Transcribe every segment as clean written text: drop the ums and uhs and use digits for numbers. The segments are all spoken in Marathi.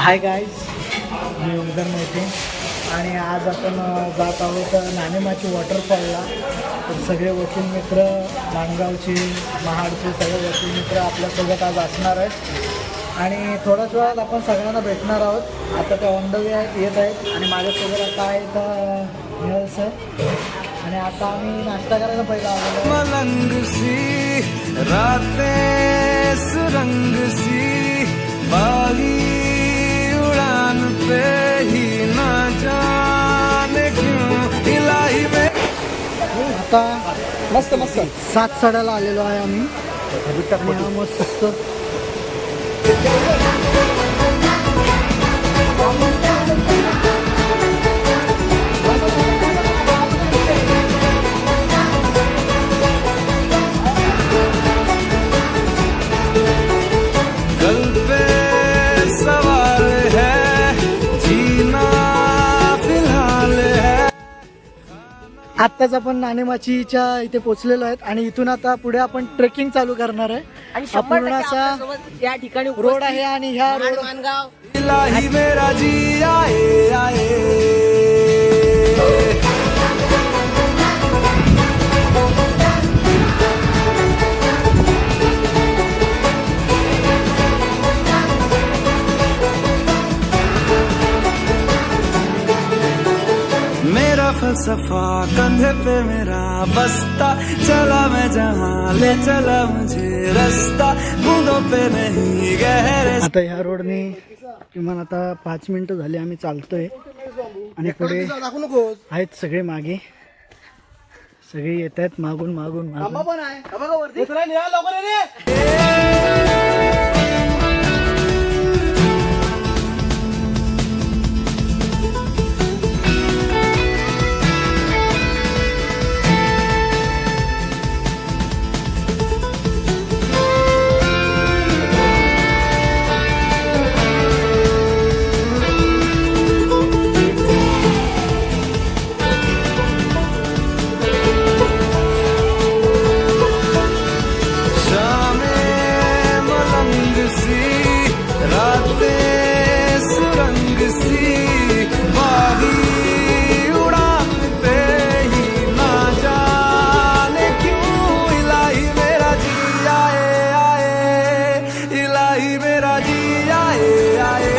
हाय गाईज, मी उदर मोठे आणि आज आपण जात आहोत नाणेमाची वॉटरफॉलला. तर सगळे वकील मित्र, माणगावचे, महाडचे सगळे वकील मित्र आपल्यासोबत आज असणार आहेत आणि थोड्याच वेळात आपण सगळ्यांना भेटणार आहोत. आता ते ऑन द वे येत आहेत आणि माझ्यासोबत आता आहेत निहल सर. आणि आता आम्ही नाश्ता करायला पहिला आलेलो. मलंग सी रातें सुरंग सी बागी उड़ान पे ही ना जाने क्यों इलाही में. आता मस्त मस्त 7 सड्याला आलेलो आहे आम्ही. आणि हा मस्त कल पे सवाल है जीना फिलहाल है. आत्ताच आपण नाणेमाचीच्या इथे पोहोचलेलो आहेत आणि इथून आता पुढे आपण ट्रेकिंग चालू करणार आहे. आणि हा पूर्ण 100% असा आपल्यासोबत या ठिकाणी रोड आहे आणि ह्या रोड माणगाव इलाही मेरा जी आए आए. मेरा फलसफा कंधे पे मेरा बस्ता चला मैं जहाँ ले चला मुझे रास्ता बूंदों पे नहीं गहरे. आता ह्या रोडने किमान आता 5 मिनिटं झाली आम्ही चालतोय आणि पुढे आहेत सगळे मागे. सगळे येत आहेत मागून मागून मागून. शामें मलंग सी रातें सुरंग सी बागी उड़ान पे ही ना जाने क्यों इलाही मेरा जी आए आए. इलाही मेरा जी आए आए.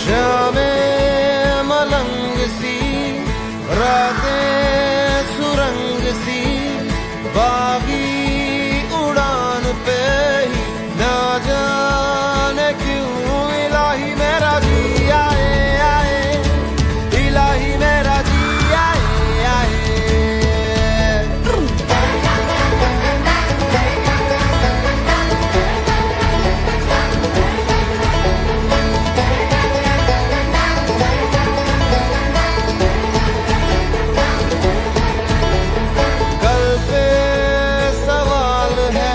शामें मलंग सी रातें सुरंग सी बागी उड़ान पे ही ना जाने क्यों इलाही मेरा जी आए आए. इलाही मेरा जी आए आए. कल पे सवाल है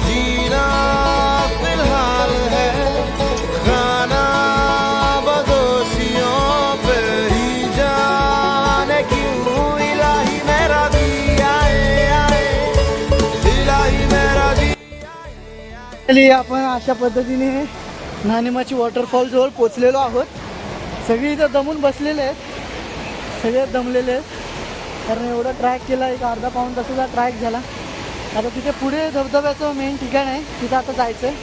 जीना फिलहाल है. खाना बदोशियों पे ही जाने क्यों इलाही मेरा जी आए आए. इलाही मेरा जी. चलिए, आपण अशा पद्धतीने नाणेमाची वॉटरफॉल जवळ पोचलेलो आहोत. सगळे इथं दमून बसलेले आहेत, सगळे दमलेले आहेत कारण एवढा ट्रॅक केला. एक अर्धा पाऊण तासाचा ट्रॅक झाला. आता तिथे पुढे धबधब्याचं मेन ठिकाण आहे, तिथं आता जायचं आहे.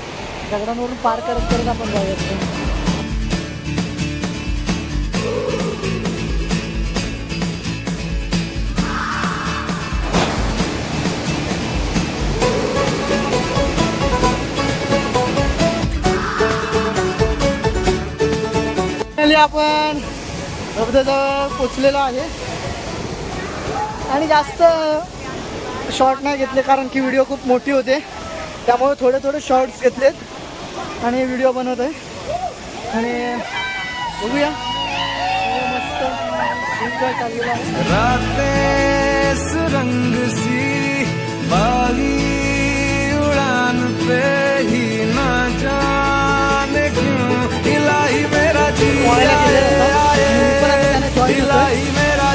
दगडांवरून पार करत करत आपण जाऊयात. आपण धबधब्याजवळ पोचलेलो आहे आणि जास्त शॉर्ट नाही घेतले कारण की व्हिडिओ खूप मोठी होते, त्यामुळे थोडे थोडे शॉर्ट्स घेतलेत आणि व्हिडिओ बनवत आहे. आणि बघूया मस्त एन्जॉय चाललेला आहे. रातें सुरंग सी बागी उड़ान पे ही ना जाने क्यों इलाही मेरा जिया इलाही मेरा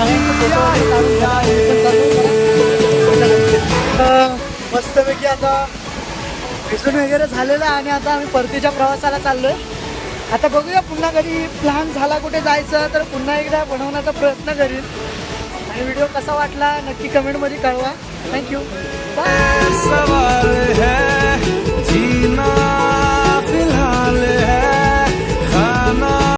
मस्तपैकी आता भिजून वगैरे झालेलं आहे आणि आता आम्ही परतीच्या प्रवासाला चाललोय. आता बघूया पुन्हा कधी प्लॅन झाला कुठे जायचं तर पुन्हा एकदा बनवण्याचा प्रयत्न करीन. आणि व्हिडिओ कसा वाटला नक्की कमेंटमध्ये कळवा. थँक्यू. बाय. सवाल है